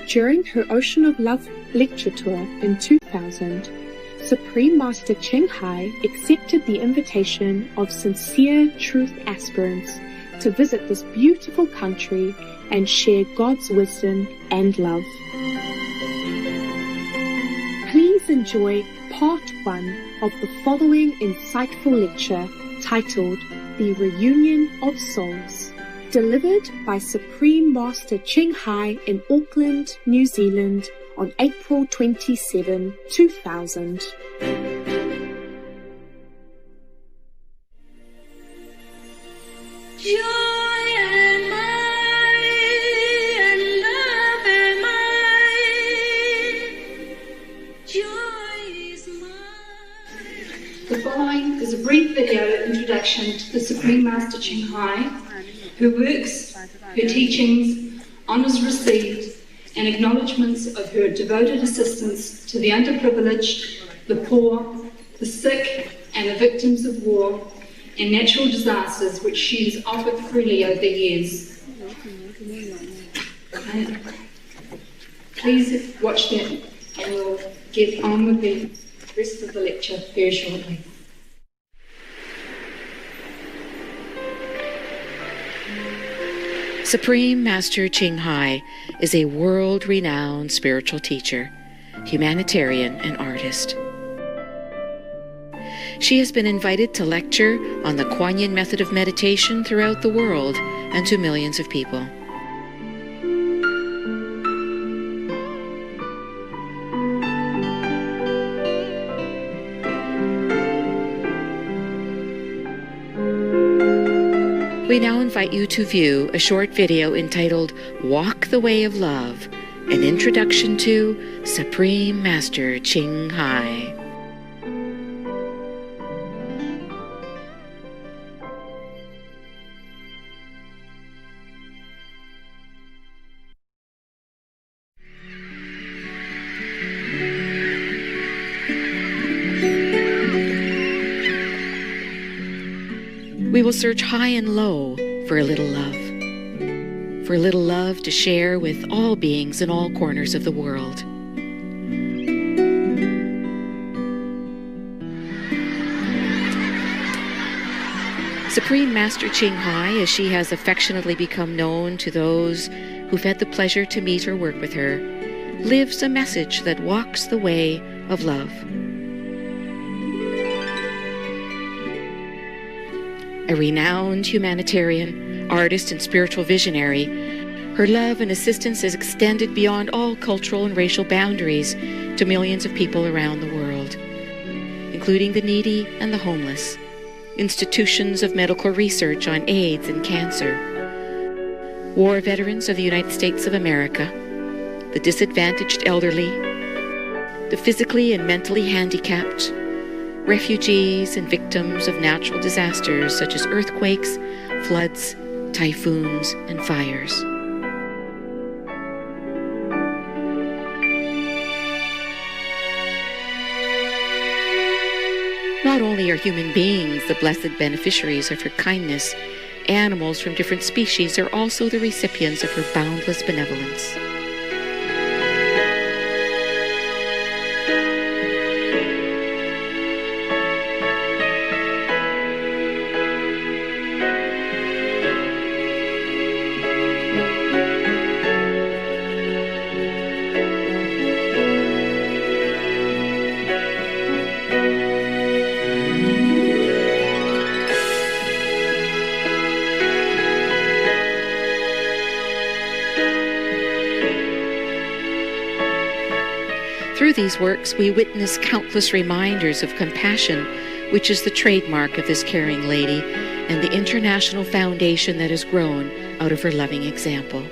During her Ocean of Love lecture tour in 2000, Supreme Master Ching Hai accepted the invitation of sincere truth aspirants to visit this beautiful country and share God's wisdom and love. Please enjoy part 1 of the following insightful lecture titled The Reunion of Souls, delivered by Supreme Master Ching Hai in Auckland, New Zealand on April 27, 2000. The following is a brief video introduction to the Supreme Master Ching Hai, her works, her teachings, honours received, and acknowledgements of her devoted assistance to the underprivileged, the poor, the sick, and the victims of war and natural disasters which she has offered freely over the years. Please watch that and we'll get on with the rest of the lecture very shortly. Supreme Master Ching Hai is a world-renowned spiritual teacher, humanitarian, and artist. She has been invited to lecture on the Kuan Yin method of meditation throughout the world and to millions of people. We now invite you to view a short video entitled Walk the Way of Love, an introduction to Supreme Master Ching Hai. We will search high and low for a little love to share with all beings in all corners of the world. Supreme Master Ching Hai, as she has affectionately become known to those who've had the pleasure to meet or work with her, lives a message that walks the way of love. A renowned humanitarian, artist, and spiritual visionary, her love and assistance is extended beyond all cultural and racial boundaries to millions of people around the world, including the needy and the homeless, institutions of medical research on AIDS and cancer, war veterans of the United States of America, the disadvantaged elderly, the physically and mentally handicapped, refugees and victims of natural disasters such as earthquakes, floods, typhoons, and fires. Not only are human beings the blessed beneficiaries of her kindness, animals from different species are also the recipients of her boundless benevolence. Through these works, we witness countless reminders of compassion, which is the trademark of this caring lady, and the international foundation that has grown out of her loving example.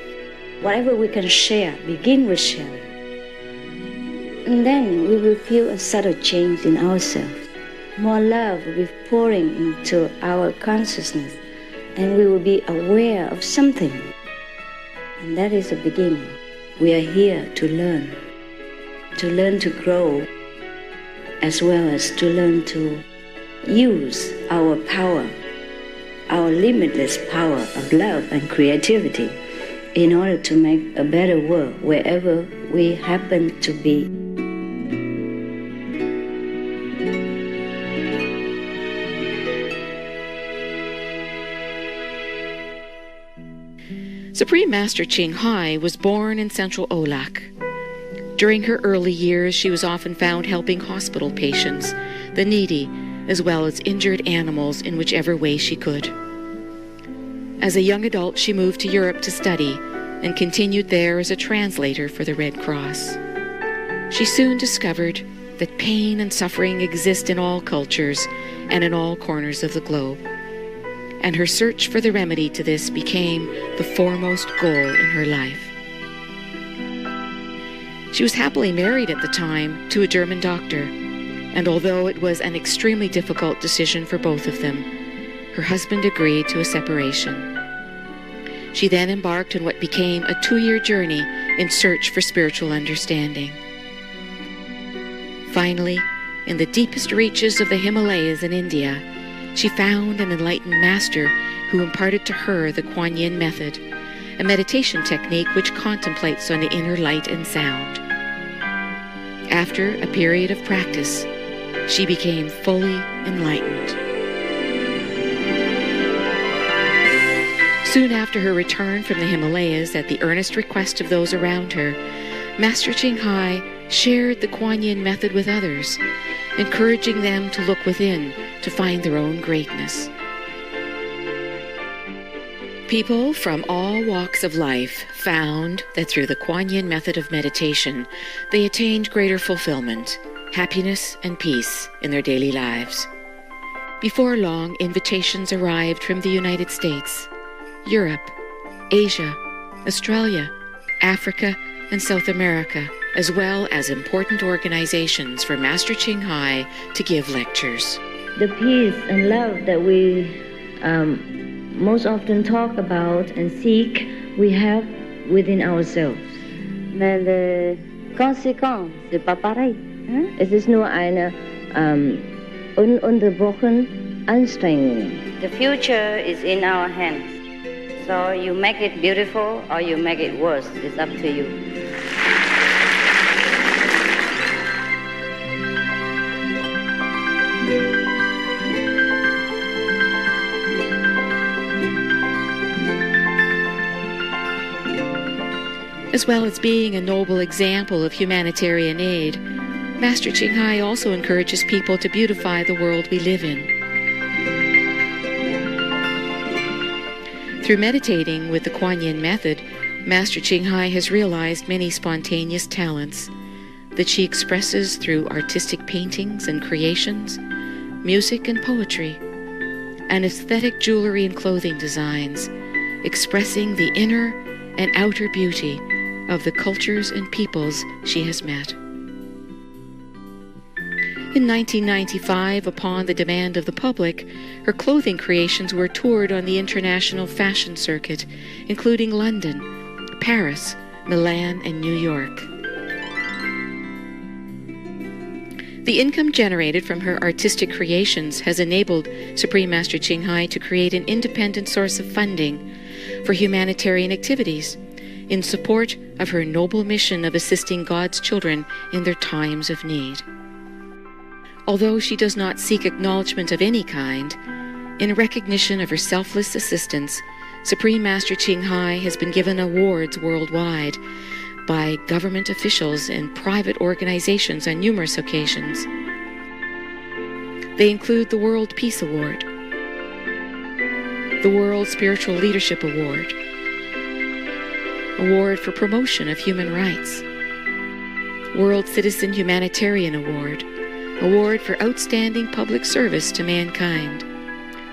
Whatever we can share, begin with sharing. And then we will feel a subtle change in ourselves. More love will be pouring into our consciousness, and we will be aware of something. And that is the beginning. We are here to learn to grow, as well as to learn to use our power, our limitless power of love and creativity in order to make a better world wherever we happen to be. Supreme Master Ching Hai was born in central Olak. During her early years, she was often found helping hospital patients, the needy, as well as injured animals in whichever way she could. As a young adult, she moved to Europe to study and continued there as a translator for the Red Cross. She soon discovered that pain and suffering exist in all cultures and in all corners of the globe. And her search for the remedy to this became the foremost goal in her life. She was happily married at the time to a German doctor, and although it was an extremely difficult decision for both of them, her husband agreed to a separation. She then embarked on what became a 2-year journey in search for spiritual understanding. Finally, in the deepest reaches of the Himalayas in India, she found an enlightened master who imparted to her the Kuan Yin method, a meditation technique which contemplates on the inner light and sound. After a period of practice, she became fully enlightened. Soon after her return from the Himalayas, at the earnest request of those around her, Master Ching Hai shared the Kuan Yin method with others, encouraging them to look within to find their own greatness. People from all walks of life found that through the Kuan Yin method of meditation, they attained greater fulfillment, happiness, and peace in their daily lives. Before long, invitations arrived from the United States, Europe, Asia, Australia, Africa, and South America, as well as important organizations for Master Ching Hai to give lectures. The peace and love that we most often talk about and seek, we have within ourselves. Mais les conséquences, c'est pas pareil. Es ist nur eine ununterbrochen Anstrengung. The future is in our hands. So you make it beautiful or you make it worse. It's up to you. As well as being a noble example of humanitarian aid, Master Ching Hai also encourages people to beautify the world we live in. Through meditating with the Kuan Yin method, Master Ching Hai has realized many spontaneous talents that she expresses through artistic paintings and creations, music and poetry, and aesthetic jewelry and clothing designs, expressing the inner and outer beauty of the cultures and peoples she has met. In 1995, upon the demand of the public, her clothing creations were toured on the international fashion circuit, including London, Paris, Milan, and New York. The income generated from her artistic creations has enabled Supreme Master Ching Hai to create an independent source of funding for humanitarian activities in support of her noble mission of assisting God's children in their times of need. Although she does not seek acknowledgement of any kind, in recognition of her selfless assistance, Supreme Master Ching Hai has been given awards worldwide by government officials and private organizations on numerous occasions. They include the World Peace Award, the World Spiritual Leadership Award, Award for Promotion of Human Rights, World Citizen Humanitarian Award, Award for Outstanding Public Service to Mankind,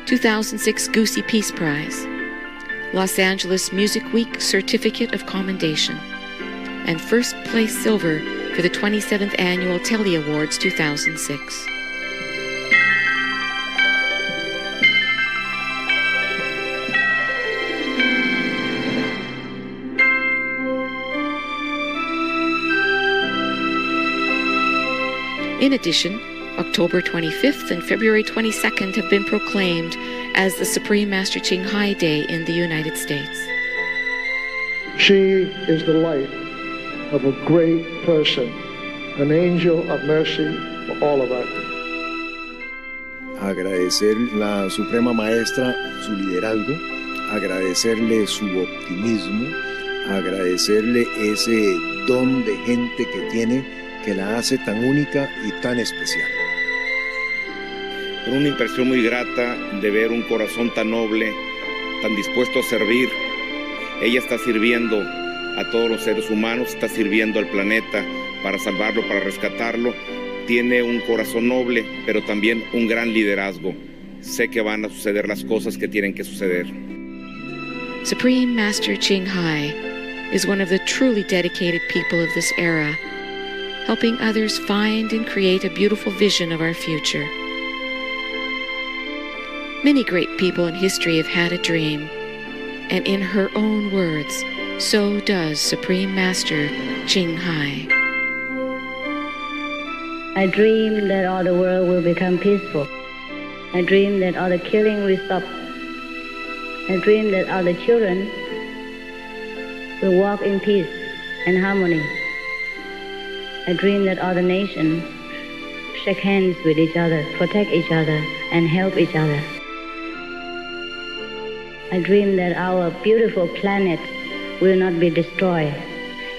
2006 Goosey Peace Prize, Los Angeles Music Week Certificate of Commendation, and first place silver for the 27th Annual Telly Awards 2006. In addition, October 25th and February 22nd have been proclaimed as the Supreme Master Ching Hai Day in the United States. She is the light of a great person, an angel of mercy for all of us. Agradecer la Suprema Maestra su liderazgo, agradecerle su optimismo, agradecerle ese don de gente que tiene que la hace tan única y tan especial. Una impresión muy grata de ver un corazón tan noble, tan dispuesto a servir. Ella está sirviendo a todos los seres humanos, está sirviendo al planeta para salvarlo, para rescatarlo. Tiene un corazón noble, pero también un gran liderazgo. Sé que van a suceder las cosas que tienen que suceder. Supreme Master Ching Hai is one of the truly dedicated people of this era, helping others find and create a beautiful vision of our future. Many great people in history have had a dream, and in her own words, so does Supreme Master Ching Hai. I dream that all the world will become peaceful. I dream that all the killing will stop. I dream that all the children will walk in peace and harmony. I dream that all the nations shake hands with each other, protect each other, and help each other. I dream that our beautiful planet will not be destroyed.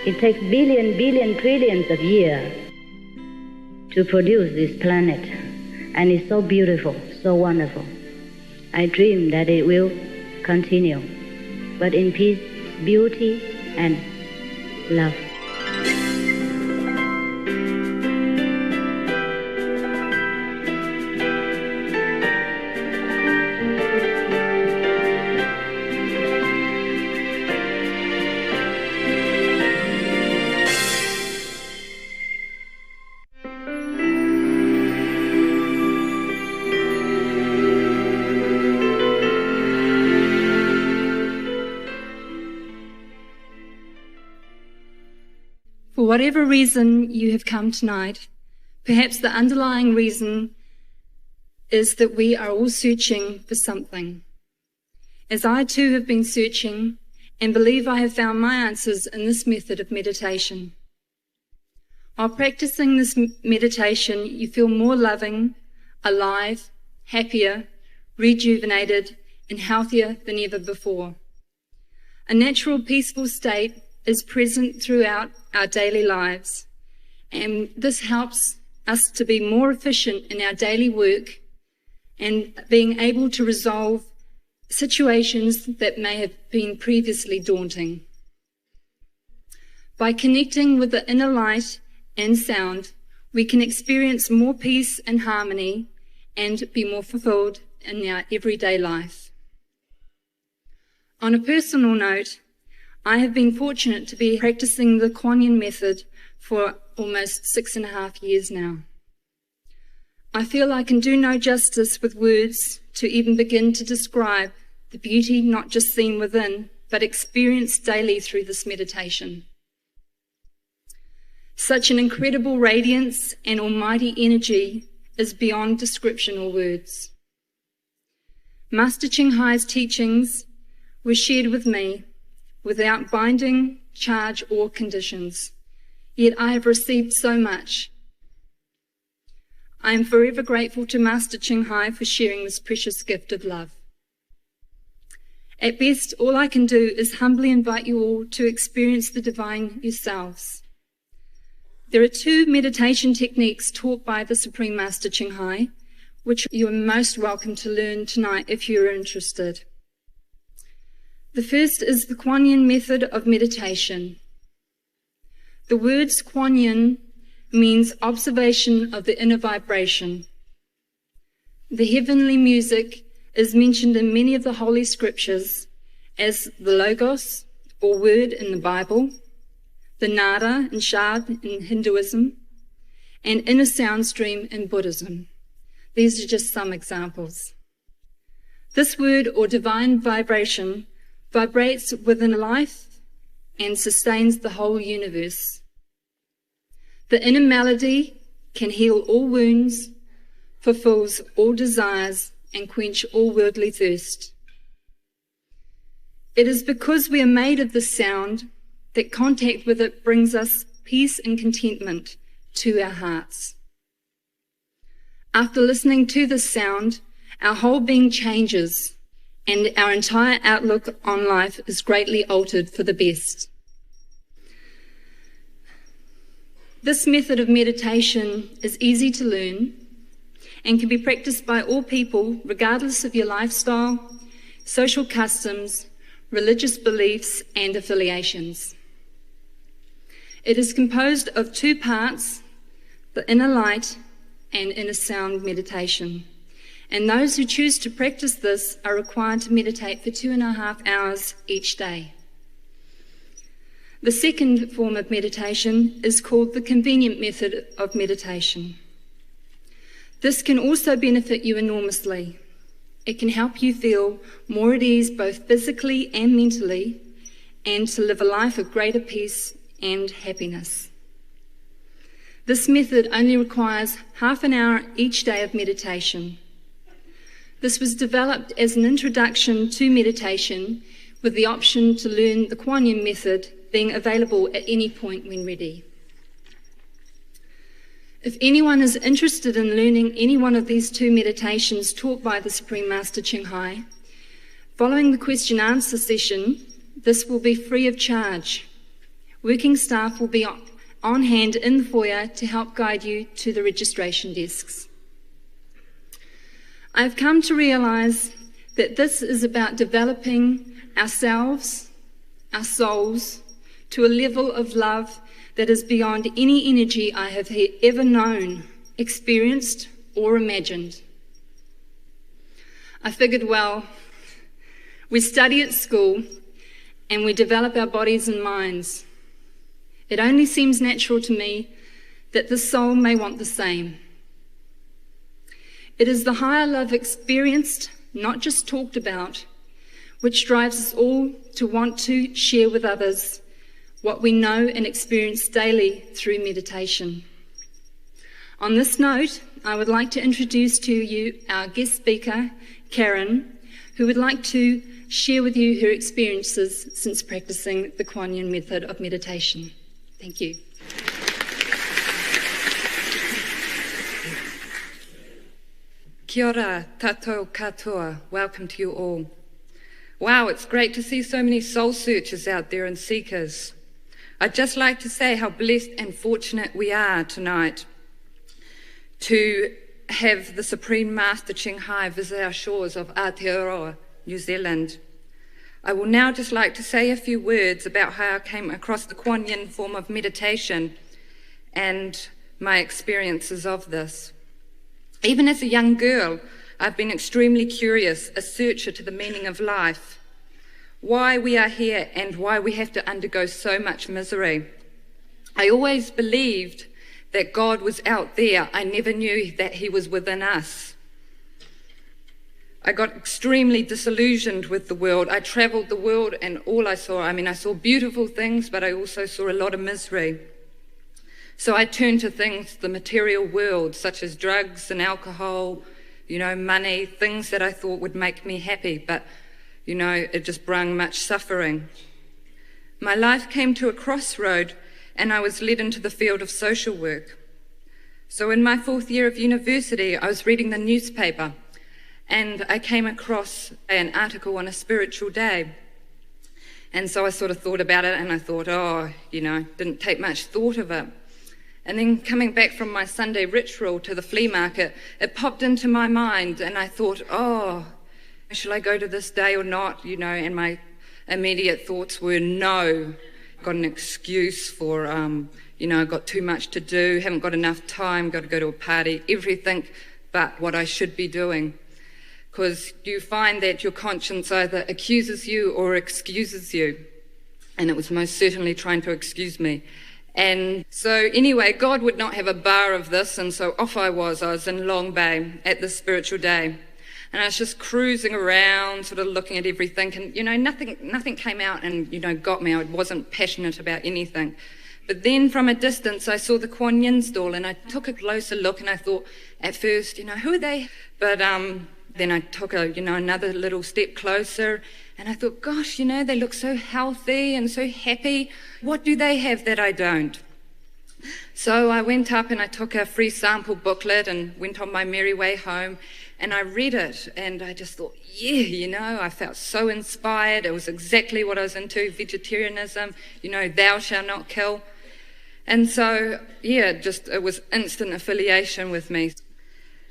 It takes billion, trillions of years to produce this planet, and it's so beautiful, so wonderful. I dream that it will continue, but in peace, beauty, and love. For whatever reason you have come tonight, perhaps the underlying reason is that we are all searching for something. As I too have been searching and believe I have found my answers in this method of meditation. While practicing this meditation, you feel more loving, alive, happier, rejuvenated, and healthier than ever before. A natural, peaceful state is present throughout our daily lives, and this helps us to be more efficient in our daily work and being able to resolve situations that may have been previously daunting. By connecting with the inner light and sound, we can experience more peace and harmony and be more fulfilled in our everyday life. On a personal note, I have been fortunate to be practicing the Kuan Yin method for almost 6.5 years now. I feel I can do no justice with words to even begin to describe the beauty not just seen within, but experienced daily through this meditation. Such an incredible radiance and almighty energy is beyond description or words. Master Ching Hai's teachings were shared with me without binding, charge, or conditions. Yet I have received so much. I am forever grateful to Master Ching Hai for sharing this precious gift of love. At best, all I can do is humbly invite you all to experience the divine yourselves. There are 2 meditation techniques taught by the Supreme Master Ching Hai, which you are most welcome to learn tonight if you are interested. The first is the Kuan Yin method of meditation. The words Kuan Yin means observation of the inner vibration. The heavenly music is mentioned in many of the Holy Scriptures as the Logos, or word in the Bible, the Nada and Shad in Hinduism, and inner sound stream in Buddhism. These are just some examples. This word or divine vibration vibrates within life and sustains the whole universe. The inner melody can heal all wounds, fulfills all desires, and quench all worldly thirst. It is because we are made of this sound that contact with it brings us peace and contentment to our hearts. After listening to this sound, our whole being changes and our entire outlook on life is greatly altered for the best. This method of meditation is easy to learn and can be practiced by all people regardless of your lifestyle, social customs, religious beliefs and affiliations. It is composed of 2 parts, the inner light and inner sound meditation. And those who choose to practice this are required to meditate for 2.5 hours each day. The second form of meditation is called the convenient method of meditation. This can also benefit you enormously. It can help you feel more at ease both physically and mentally, and to live a life of greater peace and happiness. This method only requires half an hour each day of meditation. This was developed as an introduction to meditation with the option to learn the Kuan Yin method being available at any point when ready. If anyone is interested in learning any one of these 2 meditations taught by the Supreme Master Ching Hai, following the question-answer session, this will be free of charge. Working staff will be on hand in the foyer to help guide you to the registration desks. I've come to realise that this is about developing ourselves, our souls, to a level of love that is beyond any energy I have ever known, experienced, or imagined. I figured, well, we study at school and we develop our bodies and minds. It only seems natural to me that the soul may want the same. It is the higher love experienced, not just talked about, which drives us all to want to share with others what we know and experience daily through meditation. On this note, I would like to introduce to you our guest speaker, Karen, who would like to share with you her experiences since practicing the Kuan Yin method of meditation. Thank you. Kia ora, tātou katoa. Welcome to you all. Wow, it's great to see so many soul searchers out there and seekers. I'd just like to say how blessed and fortunate we are tonight to have the Supreme Master Ching Hai visit our shores of Aotearoa, New Zealand. I will now just like to say a few words about how I came across the Kuan Yin form of meditation and my experiences of this. Even as a young girl, I've been extremely curious, a searcher to the meaning of life, why we are here and why we have to undergo so much misery. I always believed that God was out there. I never knew that he was within us. I got extremely disillusioned with the world. I travelled the world and all I saw beautiful things, but I also saw a lot of misery. So I turned to things, the material world, such as drugs and alcohol, money, things that I thought would make me happy, but, it just brought much suffering. My life came to a crossroad and I was led into the field of social work. So in my 4th year of university, I was reading the newspaper and I came across an article on a spiritual day. And so I sort of thought about it and I thought, didn't take much thought of it. And then coming back from my Sunday ritual to the flea market, it popped into my mind and I thought, shall I go to this day or not? And my immediate thoughts were no. Got an excuse for, I've got too much to do, haven't got enough time, got to go to a party, everything but what I should be doing. Because you find that your conscience either accuses you or excuses you. And it was most certainly trying to excuse me. And so anyway, God would not have a bar of this, and so off I was in Long Bay at this spiritual day. And I was just cruising around, sort of looking at everything, and nothing came out and got me. I wasn't passionate about anything. But then from a distance I saw the Kuan Yin stall and I took a closer look and I thought at first, who are they? But then I took another little step closer And I thought, gosh, you know, they look so healthy and so happy. What do they have that I don't? So I went up and I took a free sample booklet and went on my merry way home, and I read it, and I just thought, yeah, you know, I felt so inspired. It was exactly what I was into, vegetarianism, you know, thou shalt not kill. And so, yeah, it was instant affiliation with me.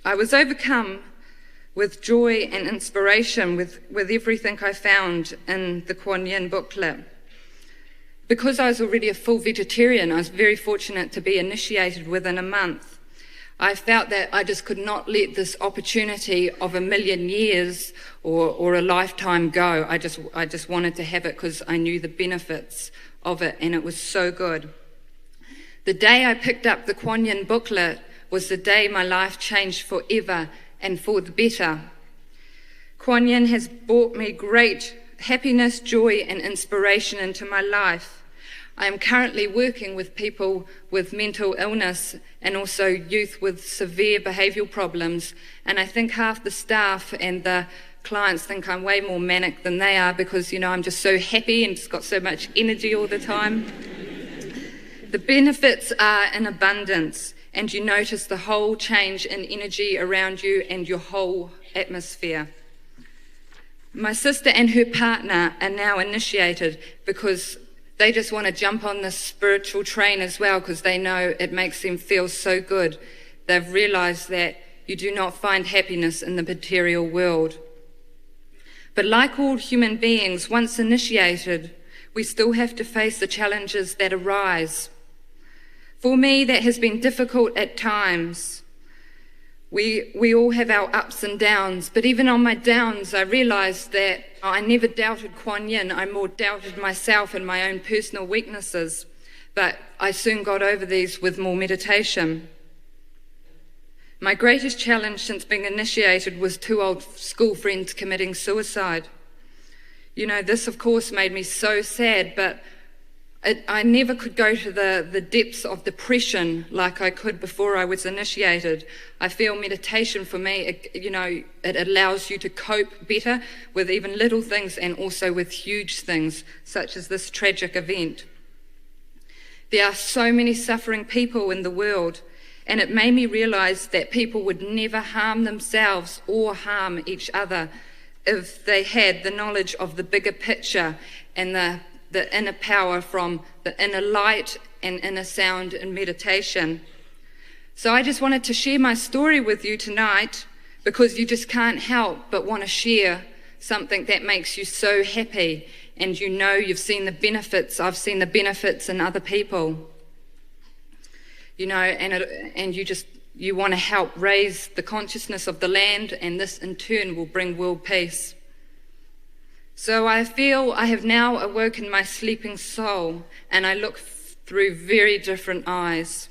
I was overcome with joy and inspiration with everything I found in the Kuan Yin booklet. Because I was already a full vegetarian, I was very fortunate to be initiated within a month. I felt that I just could not let this opportunity of 1,000,000 years or a lifetime go. I just wanted to have it because I knew the benefits of it, and it was so good. The day I picked up the Kuan Yin booklet was the day my life changed forever and for the better. Kuan Yin has brought me great happiness, joy, and inspiration into my life. I am currently working with people with mental illness and also youth with severe behavioural problems, and I think half the staff and the clients think I'm way more manic than they are because, you know, I'm just so happy and just got so much energy all the time. The benefits are in abundance, and you notice the whole change in energy around you and your whole atmosphere. My sister and her partner are now initiated because they just want to jump on this spiritual train as well because they know it makes them feel so good. They've realised that you do not find happiness in the material world. But like all human beings, once initiated, we still have to face the challenges that arise. For me, that has been difficult at times. We all have our ups and downs, but even on my downs, I realised that I never doubted Kuan Yin. I more doubted myself and my own personal weaknesses, but I soon got over these with more meditation. My greatest challenge since being initiated was 2 old school friends committing suicide. You know, this of course made me so sad, but I never could go to the depths of depression like I could before I was initiated. I feel meditation for me, it allows you to cope better with even little things and also with huge things, such as this tragic event. There are so many suffering people in the world, and it made me realise that people would never harm themselves or harm each other if they had the knowledge of the bigger picture and the inner power from the inner light and inner sound in meditation. So I just wanted to share my story with you tonight because you just can't help but want to share something that makes you so happy, and you know you've seen the benefits. I've seen the benefits in other people. You know, and you want to help raise the consciousness of the land, and this in turn will bring world peace. So I feel I have now awoken my sleeping soul, and I look through very different eyes.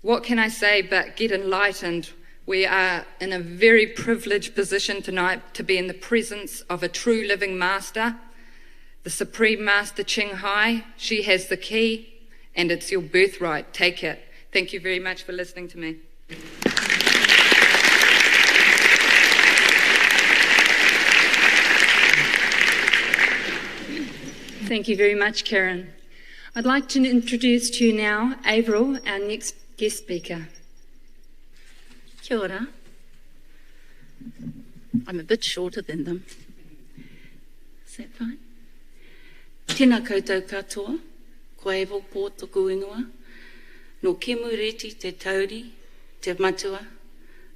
What can I say but get enlightened? We are in a very privileged position tonight to be in the presence of a true living master, the Supreme Master Ching Hai. She has the key, and it's your birthright. Take it. Thank you very much for listening to me. Thank you very much, Karen. I'd like to introduce to you now Avril, our next guest speaker. Kia ora. I'm a bit shorter than them. Is that fine? Tēnā koutou katoa, ko Avril pō tōku ingoa, no Kemureti te tauri, te matua,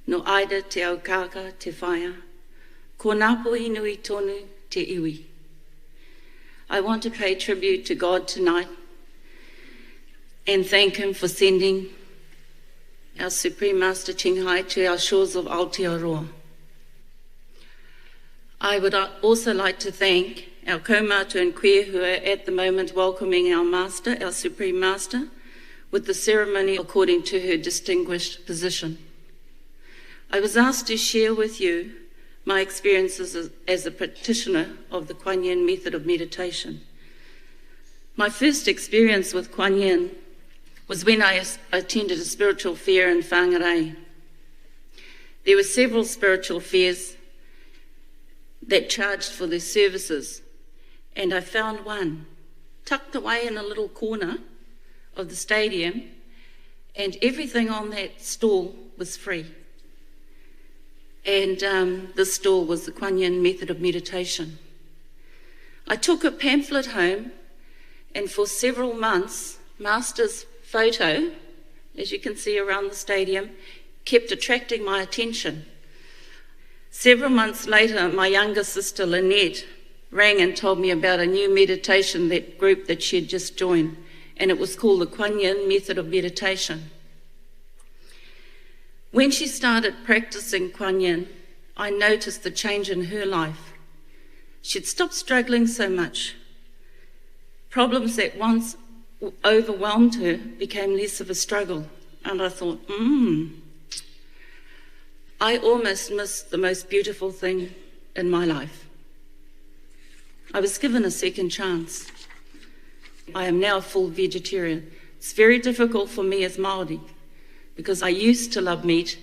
no Aida te aukaka te whaia, ko Napo Inui tonu te iwi. I want to pay tribute to God tonight and thank him for sending our Supreme Master Ching Hai to our shores of Aotearoa. I would also like to thank our kaumātua and queer who are at the moment welcoming our Master, our Supreme Master, with the ceremony according to her distinguished position. I was asked to share with you my experiences as a practitioner of the Kuan Yin method of meditation. My first experience with Kuan Yin was when I attended a spiritual fair in Whangarei. There were several spiritual fairs, and I attended that charged for their services, and I found one tucked away in a little corner of the stadium, and everything on that stall was free. And this stall was the Kuan Yin method of meditation. I took a pamphlet home, and for several months, Master's photo, as you can see around the stadium, kept attracting my attention. Several months later, my younger sister Lynette rang and told me about a new meditation group that she had just joined, and it was called the Kuan Yin method of meditation. When she started practicing Kuan Yin, I noticed the change in her life. She'd stopped struggling so much. Problems that once overwhelmed her became less of a struggle. And I thought, I almost missed the most beautiful thing in my life. I was given a second chance. I am now a full vegetarian. It's very difficult for me as Māori because I used to love meat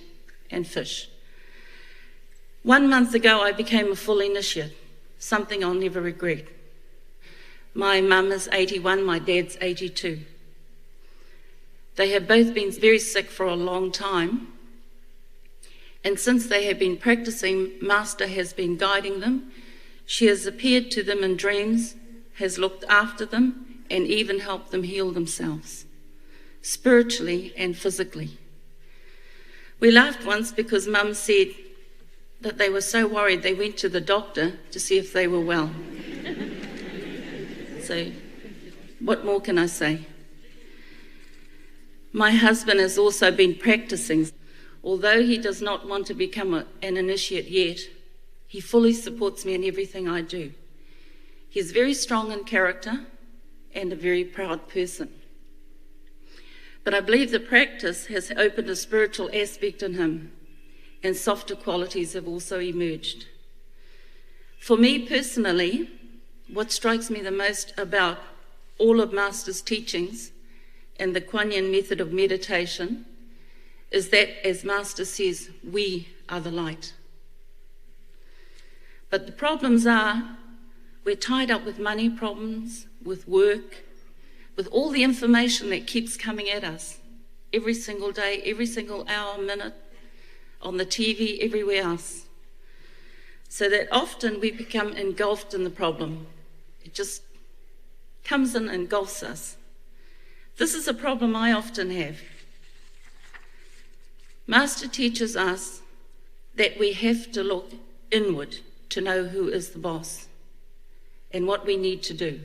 and fish. 1 month ago, I became a full initiate, something I'll never regret. My mum is 81, my dad's 82. They have both been very sick for a long time, and since they have been practicing, Master has been guiding them. She has appeared to them in dreams, has looked after them, and even helped them heal themselves, spiritually and physically. We laughed once because Mum said that they were so worried they went to the doctor to see if they were well. So, what more can I say? My husband has also been practicing. Although he does not want to become an initiate yet, he fully supports me in everything I do. He's very strong in character and a very proud person. But I believe the practice has opened a spiritual aspect in him, and softer qualities have also emerged. For me personally, what strikes me the most about all of Master's teachings and the Kuan Yin method of meditation is that, as Master says, we are the light. But the problems are, we're tied up with money problems, with work, with all the information that keeps coming at us every single day, every single hour, minute, on the TV, everywhere else. So that often we become engulfed in the problem. It just comes in and engulfs us. This is a problem I often have. Master teaches us that we have to look inward to know who is the boss and what we need to do.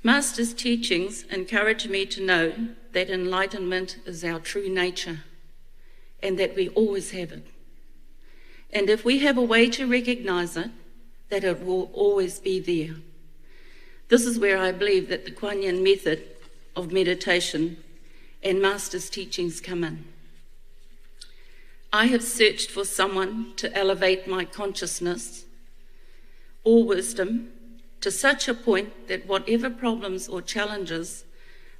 Master's teachings encourage me to know that enlightenment is our true nature and that we always have it. And if we have a way to recognize it, that it will always be there. This is where I believe that the Kuan Yin method of meditation and Master's teachings come in. I have searched for someone to elevate my consciousness or wisdom to such a point that whatever problems or challenges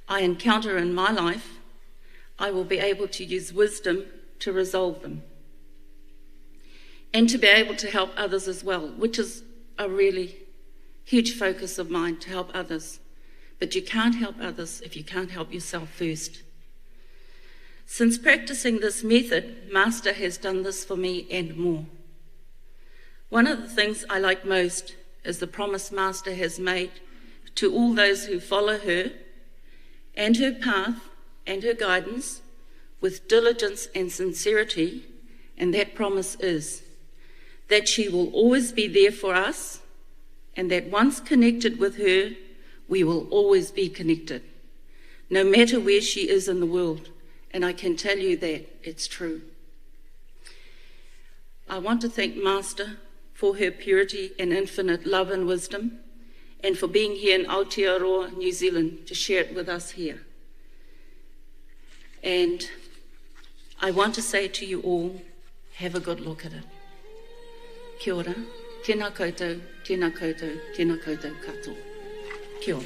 I encounter in my life, I will be able to use wisdom to resolve them. And to be able to help others as well, which is a really huge focus of mine, to help others. But you can't help others if you can't help yourself first. Since practicing this method, Master has done this for me and more. One of the things I like most is the promise Master has made to all those who follow her and her path and her guidance with diligence and sincerity, and that promise is that she will always be there for us, and that once connected with her, we will always be connected, no matter where she is in the world. And I can tell you that it's true. I want to thank Master for her purity and infinite love and wisdom, and for being here in Aotearoa, New Zealand, to share it with us here. And I want to say to you all, have a good look at it. Kia ora, tēnā koutou, tēnā koutou, tēnā koutou katoa. Kia ora.